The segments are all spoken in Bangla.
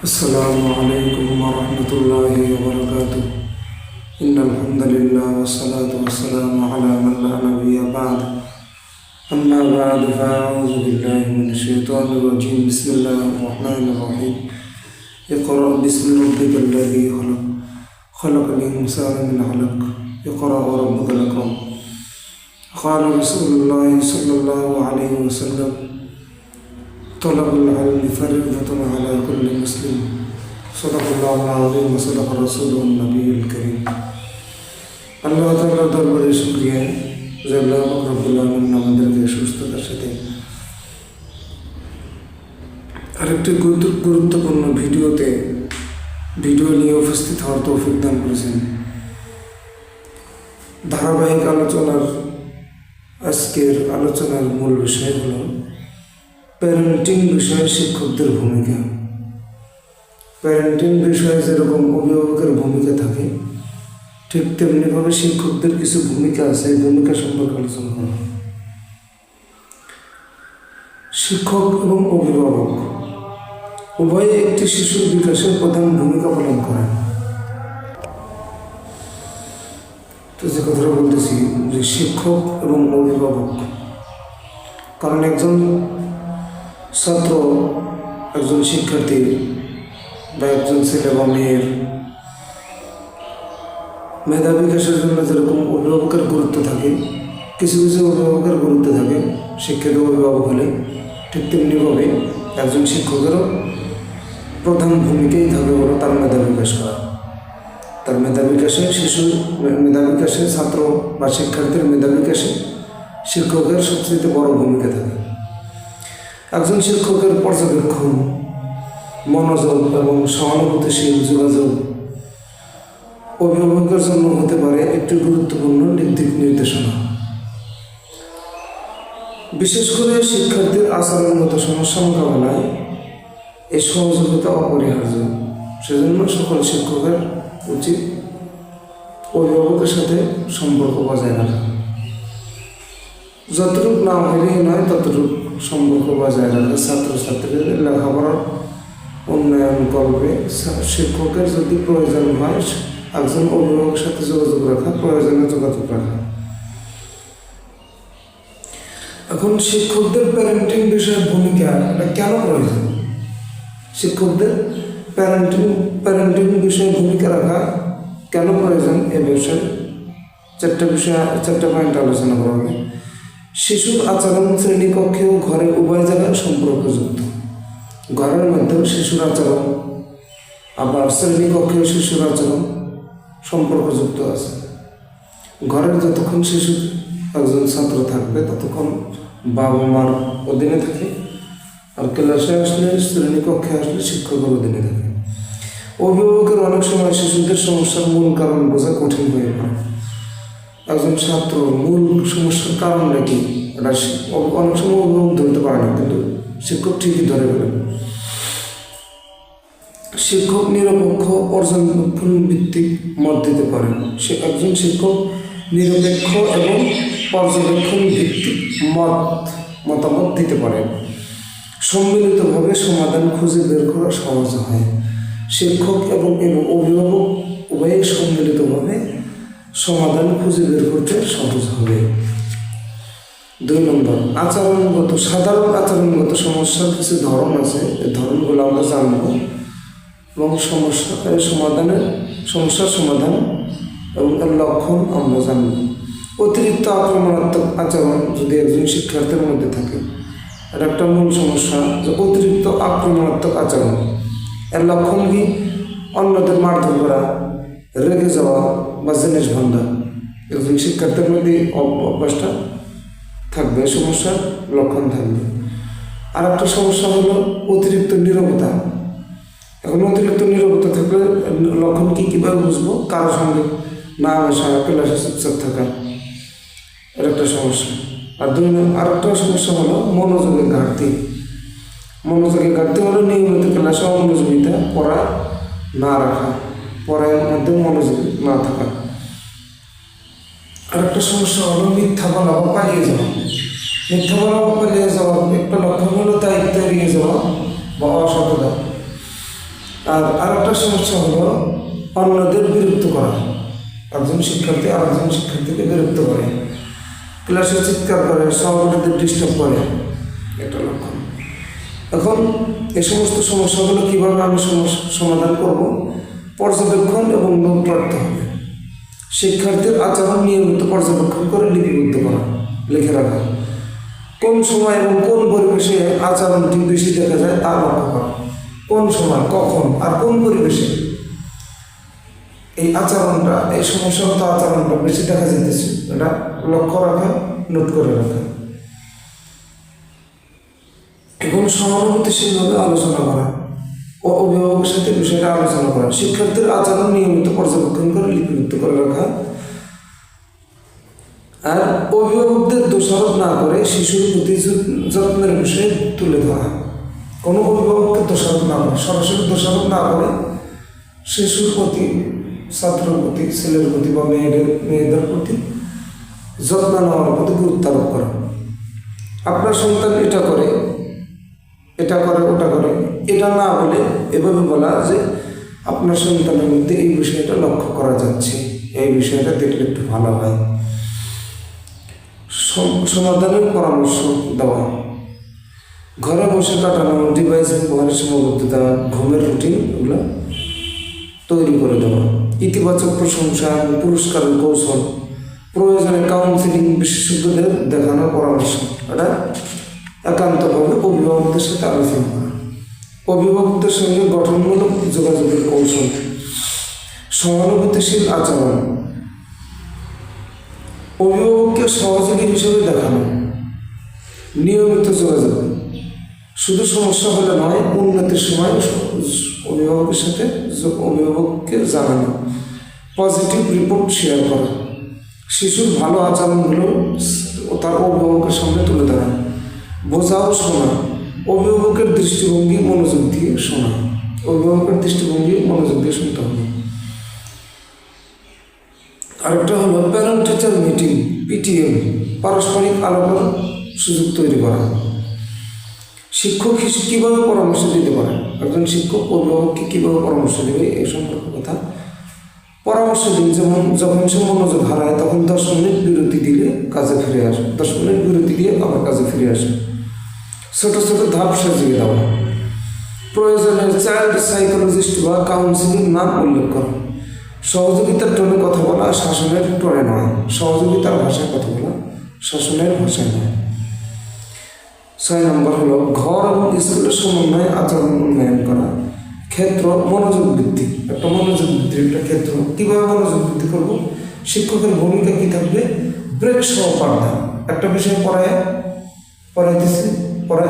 Assalamualaikum warahmatullahi wabarakatuh. Innal hamdalillah wassalatu wassalamu ala man la nabiyya ba'd. Amma ba'du fa'a'udzu billahi minasy syaithanir rajim. Bismillahirrahmanirrahim. Iqra' bismi rabbikal ladzi khalaq. Khalaqal insana min 'alaq. Iqra' wa rabbukal akram. Qala Rasulullah sallallahu alaihi wasallam Talabul ilmi fariidatun ala kulli muslim. Sadaqallahul azim wa sadaqa rasulun nabiyul karim. আল্লাহ তাআলার দরবারে শুকরিয়া যে আল্লাহ রাব্বুল আলামিন আমাদেরকে সুস্থতার সাথে আরেকটি গুরুত্বপূর্ণ ভিডিও নিয়ে উপস্থিত হওয়ার তৌফিক দান করেছেন। ধারাবাহিক আজকের আলোচনার মূল বিষয় হল প্যারেন্টিং বিষয়ে শিক্ষকদের ভূমিকা। প্যারেন্টিং বিষয়ে যেরকম অভিভাবকের ভূমিকা থাকে, ঠিক তেমনিভাবে শিক্ষকদের কিছু ভূমিকা আছে। এই ভূমিকা সম্পর্কে আলোচনা করা। শিক্ষক এবং অভিভাবক উভয়ে একটি শিশুর বিকাশের প্রধান ভূমিকা পালন করেন। তো যে কথাটা বলতেছি যে শিক্ষক এবং অভিভাবক, কারণ একজন ছাত্র, একজন শিক্ষার্থী বা একজন ছেলে বা মেয়ের মেধা বিকাশের জন্য যেরকম অভিভাবকের গুরুত্ব থাকে, কিছু কিছু অভিভাবকের গুরুত্ব থাকে শিক্ষিত অভিভাবক হলে, ঠিক তেমনিভাবে একজন শিক্ষকেরও প্রধান ভূমিকাই থাকে হলো তার মেধা বিকাশ করা। তার মেধা বিকাশে মেধা বিকাশে ছাত্র বা শিক্ষার্থীর মেধা বিকাশে শিক্ষকের সবচেয়ে বড় ভূমিকা থাকে। একজন শিক্ষকের পর্যবেক্ষণ, মনোযোগ এবং সহানুভূতিশীল যোগাযোগ অভিভাবকের জন্য হতে পারে একটি গুরুত্বপূর্ণ দিক নির্দেশনা। বিশেষ করে শিক্ষার্থীর আচরণগত সমস্যা মোকাবেলায় এই সহযোগিতা অপরিহার্য। সেজন্য সকল শিক্ষকের উচিত অভিভাবকের সাথে সম্পর্ক বজায় রাখা। যতটুকু না হলেই নয়, ততটুকু সম্পর্ক বজায় রাখা। ছাত্রছাত্রীদের লেখাপড়ার উন্নয়ন করবে। শিক্ষকের যদি প্রয়োজন হয়, একজন অভিভাবকের সাথে যোগাযোগ রাখা, প্রয়োজনে যোগাযোগ রাখা। এখন শিক্ষকদের প্যারেন্টিং বিষয়ে ভূমিকা এটা কেন প্রয়োজন? শিক্ষকদের প্যারেন্টিং বিষয়ে ভূমিকা রাখা কেন প্রয়োজন? এ বিষয়ে চারটা পয়েন্ট আলোচনা করা হবে। শিশুর আচরণ শ্রেণীকক্ষে ও ঘরে উভয় জায়গায় সম্পর্কযুক্ত। ঘরের মধ্যেও শিশুর আচরণ, আবার শ্রেণীকক্ষেও শিশুর আচরণ সম্পর্কযুক্ত আছে। ঘরের যতক্ষণ শিশু একজন ছাত্র থাকবে ততক্ষণ বাবা মার অধীনে থাকে, আর ক্লাসে আসলে, শ্রেণীকক্ষে আসলে শিক্ষকের অধীনে থাকে। অভিভাবকের অনেক সময় শিশুদের সমস্যার মূল কারণ বোঝা কঠিন হয়ে পড়ে। একজন ছাত্র মূল সমস্যার কারণটা কি, এটা অনেক সময় অভিভাবক ধরতে পারে না, কিন্তু শিক্ষক ঠিকই ধরে ফেলেন। শিক্ষক নিরপেক্ষ পর্যবেক্ষণ ভিত্তিক মত দিতে পারেন। একজন শিক্ষক নিরপেক্ষ এবং পর্যবেক্ষণ ভিত্তিক মতামত দিতে পারেন। সম্মিলিতভাবে সমাধান খুঁজে বের করা সহজ হয়। শিক্ষক এবং অভিভাবক উভয়ে সম্মিলিতভাবে সমাধান খুঁজে বের করতে সহজ হবে। 2 নম্বর, সাধারণ আচরণগত সমস্যার কিছু ধরন আছে। এই ধরনগুলো আমরা জানব এবং সমস্যার সমাধান এবং এর লক্ষণ আমরা জানব। অতিরিক্ত আক্রমণাত্মক আচরণ যদি একজন শিক্ষার্থীর মধ্যে থাকে, এটা একটা মূল সমস্যা। যে অতিরিক্ত আক্রমণাত্মক আচরণ, এর লক্ষণ কি? অন্যদের মারধর করা, রেগে যাওয়া বা জিনিস ভাঙা। একজন শিক্ষার্থীর মধ্যে অভ্যাসটা থাকবে, সমস্যার লক্ষণ থাকবে। আর একটা সমস্যা হলো অতিরিক্ত নীরবতা। এখন অতিরিক্ত নীরবতা থাকলে লক্ষণ কি, কীভাবে বুঝবো? কারোর সঙ্গে না আসা, ক্লাসে চুপচাপ থাকা, এর একটা সমস্যা। আর একটা সমস্যা হলো মনোযোগের ঘাটতি। মনোযোগের ঘাটতি হলো নিয়মিত ক্লাসে অমনোযোগিতা, পড়া না রাখা, পড়ার মধ্যে মনোযোগ না থাকা। আর একটা সমস্যা হলো মিথ্যা বলা বা পালিয়ে যাওয়া। মিথ্যা বলা বা পালিয়ে যাওয়া একটা লক্ষণ হলো দায়িত্ব এড়িয়ে যাওয়া বা অসততা। আর আরেকটা সমস্যা হলো অন্যদের বিরক্ত করা। একজন শিক্ষার্থী আরেকজন শিক্ষার্থীকে বিরক্ত করে, ক্লাসে চিৎকার করে, সহপাঠীদের ডিস্টার্ব করে, এটা লক্ষণ। এখন এই সমস্ত সমস্যাগুলো কীভাবে আমি সমাধান করব? পর্যবেক্ষণ এবং নোট রাখতে হবে। শিক্ষার্থীর আচরণ নিয়মিত পর্যবেক্ষণ করে লিপিবদ্ধ করা, লিখে রাখা। কোন সময় এবং কোন পরিবেশে আচরণটি বেশি দেখা যায় তা লক্ষ্য করা। কোন সময়, কখন আর কোন পরিবেশে এই আচরণটা, এই সমস্যাগত আচরণটা বেশি দেখা যেতেছে, এটা লক্ষ্য রাখা, নোট করে রাখা। এবং সহানুভূতিশীলভাবে আলোচনা করা ও অভিভাবকের সাথে বিষয়টা আলোচনা করা। শিক্ষার্থীর আচরণ নিয়মিত পর্যবেক্ষণ করে লিপিবদ্ধ করে রাখা। আর অভিভাবকদের দোষারোপ না করে শিশুর প্রতি যত্নের বিষয়ে তুলে ধরা। কোনো অভিভাবককে দোষারোপ না করে, সরাসরি দোষারোপ না করে শিশুর প্রতি, ছাত্রের প্রতি, ছেলের প্রতি বা মেয়েদের প্রতি যত্ন নেওয়ার প্রতি গুরুত্ব আরোপ করা। আপনার সন্তান এটা করে, এটা করে, ওটা করে, এটা না বলে এভাবে বলা যে আপনার সন্তানের মধ্যে এই বিষয়টা লক্ষ্য করা যাচ্ছে, এই বিষয়টা দেখলে একটু ভালো হয়। সমাধানের পরামর্শ দেওয়া। ঘরে বসে কাটানো, ডিভাইস ব্যবহারের সীমাবদ্ধতা, ঘুমের রুটিন, এগুলো তৈরি করে দেওয়া। ইতিবাচক প্রশংসা, পুরস্কারের কৌশল, প্রয়োজনে কাউন্সিলিং, বিশেষজ্ঞদের দেখানোর পরামর্শ। এটা একান্তভাবে অভিভাবকদের সাথে আলোচনা করা। অভিভাবকদের সঙ্গে গঠনমূলক যোগাযোগের কৌশল, সহানুভূতিশীল আচরণ, অভিভাবককে সহযোগী হিসেবে দেখানো, নিয়মিত যোগাযোগ, শুধু সমস্যা হলে নয়, উন্নতির সময় অভিভাবককে জানানো, পজিটিভ রিপোর্ট শেয়ার করা, শিশুর ভালো আচরণগুলো তার অভিভাবকের সামনে তুলে ধরা, বোঝাও শোনা, অভিভাবকের দৃষ্টিভঙ্গি মনোযোগ দিয়ে শোনা, অভিভাবকের দৃষ্টিভঙ্গি মনোযোগ দিয়ে শুনতে হবে। আরেকটা হলো প্যারেন্ট টিচার মিটিং, পিটিএম, পারস্পরিক আলোচনার সুযোগ তৈরি করা। শিক্ষক কীভাবে পরামর্শ দিতে পারে, একজন শিক্ষক অভিভাবককে কীভাবে পরামর্শ দেবে এই সম্পর্কে কথা পরামর্শ দিন। যেমন যখন সে মনোযোগ হারায় তখন 10 মিনিট বিরতি দিলে কাজে ফিরে আসে, 10 মিনিট বিরতি দিয়ে আবার কাজে ফিরে আসে। ছোট ছোট ধাপ সাজিয়ে দেওয়া। প্রয়োজনে চাইল্ড সাইকোলজিস্ট বা কাউন্সিলিং নাম উল্লেখ করা। সহযোগিতার টোনে কথা বলা, শাসনের টোনে নয়। সহযোগিতার ভাষায় কথা বলা, শাসনের ভাষায় নয়। 6 নম্বর হলো ঘর এবং স্কুলের সমন্বয়ে আচরণ উন্নয়ন করা। ক্ষেত্র মনোযোগ বৃদ্ধি, একটা মনোযোগ বৃদ্ধির একটা ক্ষেত্র। কীভাবে মনোযোগ বৃদ্ধি করবো? শিক্ষকের ভূমিকা কী থাকবে? ব্রেক সহ পাঠদান। একটা বিষয় পড়াইতেছে,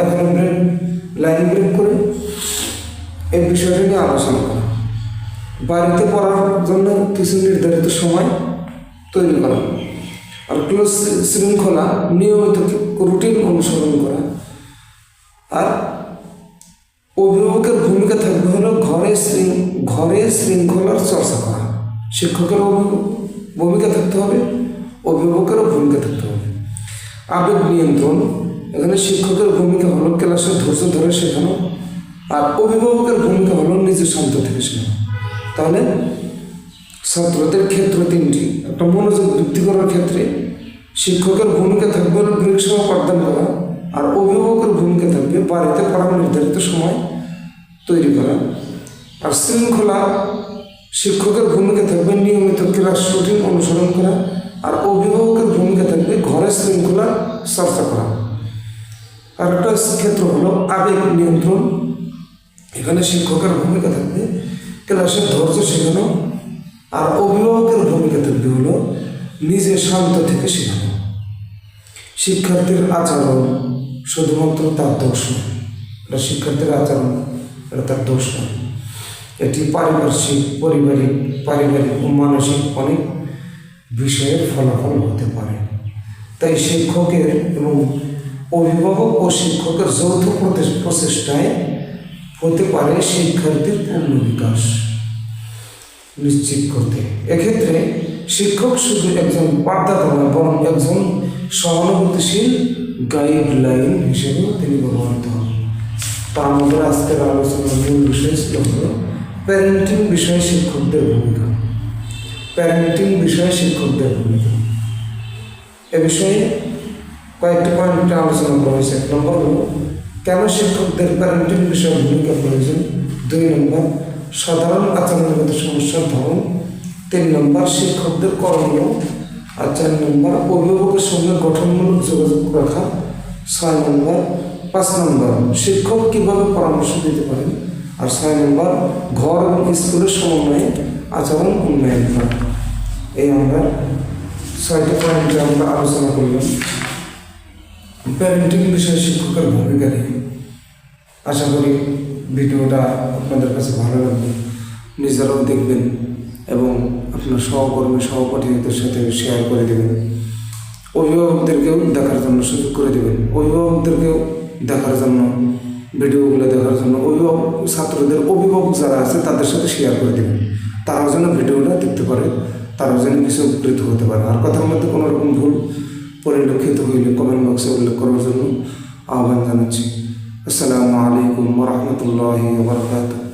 এখানে ব্রেক, লাইন ব্রেক করে এই বিষয়টা নিয়ে আলোচনা করা। বাড়িতে পড়ার জন্য কিছু নির্ধারিত সময় তৈরি করা। আর ক্লোজ শৃঙ্খলা, নিয়মিত রুটিন অনুসরণ করা। আর অভিভাবকের ভূমিকা থাকবে হলো ঘরে শৃঙ্খলার চর্চা করা। শিক্ষকের ভূমিকা থাকতে হবে, অভিভাবকেরও ভূমিকা থাকতে হবে। আবেগ নিয়ন্ত্রণ, এখানে শিক্ষকের ভূমিকা হলো ক্লাসে ধৈর্য ধরে শেখানো, আর অভিভাবকের ভূমিকা হলো নিজে শান্ত থেকে শেখানো। তাহলে ছাত্রদের ক্ষেত্র 3টি। একটা মনোযোগ বৃদ্ধি করার ক্ষেত্রে শিক্ষকের ভূমিকা থাকবে ব্রেক সহ পাঠদান করা, আর অভিভাবকের ভূমিকা থাকবে বাড়িতে পড়ার নির্ধারিত সময় তৈরি করা। আর শৃঙ্খলা, শিক্ষকের ভূমিকা থাকবে নিয়মিত ক্লাস রুটিন অনুসরণ করা, আর অভিভাবকের ভূমিকা থাকবে ঘরে শৃঙ্খলা চর্চা করা। আর একটা ক্ষেত্র হলো আবেগ নিয়ন্ত্রণ, এখানে শিক্ষকের ভূমিকা থাকবে ক্লাসের ধৈর্য শেখানো, আর অভিভাবকের ভূমিকা থাকবে হলো নিজে শান্ত থেকে শেখানো। শিক্ষার্থীর আচরণ শুধুমাত্র তার দোষ নয়, এটা শিক্ষার্থীর আচরণ, এটা তার দোষ নয়। এটি পারিবারিক ও মানসিক অনেক বিষয়ের ফলাফল হতে পারে। তাই শিক্ষকের এবং অভিভাবক ও শিক্ষকের যৌথ প্রচেষ্টায় হতে পারে শিক্ষার্থীর পূর্ণ বিকাশ নিশ্চিত করতে। এক্ষেত্রে শিক্ষক শুধু একজন পাঠদাতা নয়, বরং একজন সহানুভূতিশীল গাইডলাইন হিসেবেও তিনি ব্যবহৃত হন। তার মধ্যে আজকের আলোচনার মূল বিষয় ছিল প্যারেন্টিং বিষয়ে শিক্ষকদের ভূমিকা। প্যারেন্টিং বিষয়ে শিক্ষকদের ভূমিকা এ বিষয়ে কয়েকটি পয়েন্টে আলোচনা করা হয়েছে। 1 নম্বর হলো কেন শিক্ষকদের প্যারেন্টিং বিষয়ে ভূমিকা প্রয়োজন। 2 নম্বর সাধারণ আচরণগত সমস্যার ধরন। 3 নম্বর শিক্ষকদের করণীয়। আর 4 নম্বর অভিভাবকের সঙ্গে গঠনমূলক যোগাযোগ রাখা। 6 নম্বর 5 নম্বর শিক্ষক কীভাবে পরামর্শ দিতে পারেন। আর 6 নম্বর ঘর এবং স্কুলের সমন্বয়ে আচরণ উন্নয়ন করা। এই আমরা 6টি পয়েন্টে আমরা আলোচনা করলাম প্যারেন্টিং বিষয়ে শিক্ষকের ভূমিকা নিয়ে। আশা করি ভিডিওটা আপনাদের কাছে ভালো লাগবে, নিজেরাও দেখবেন এবং আপনার সহকর্মী সহপাঠীদের সাথে শেয়ার করে দেবেন। অভিভাবকদেরকেও দেখার জন্য সুযোগ করে দেবেন। অভিভাবকদেরকেও দেখার জন্য, ভিডিওগুলো দেখার জন্য ছাত্রদের অভিভাবক যারা আছে তাদের সাথে শেয়ার করে দেবেন। তারাও যেন ভিডিওটা দেখতে পারে, তারাও যেন কিছু উপকৃত হতে পারে। আর কথার মধ্যে কোনো রকম ভুল পরিলক্ষিত হইলে কমেন্ট বক্সে উল্লেখ করার জন্য আহ্বান জানাচ্ছি। আসসালামু আলাইকুম ওয়া রাহমাতুল্লাহি ওয়া বারাকাতুহু।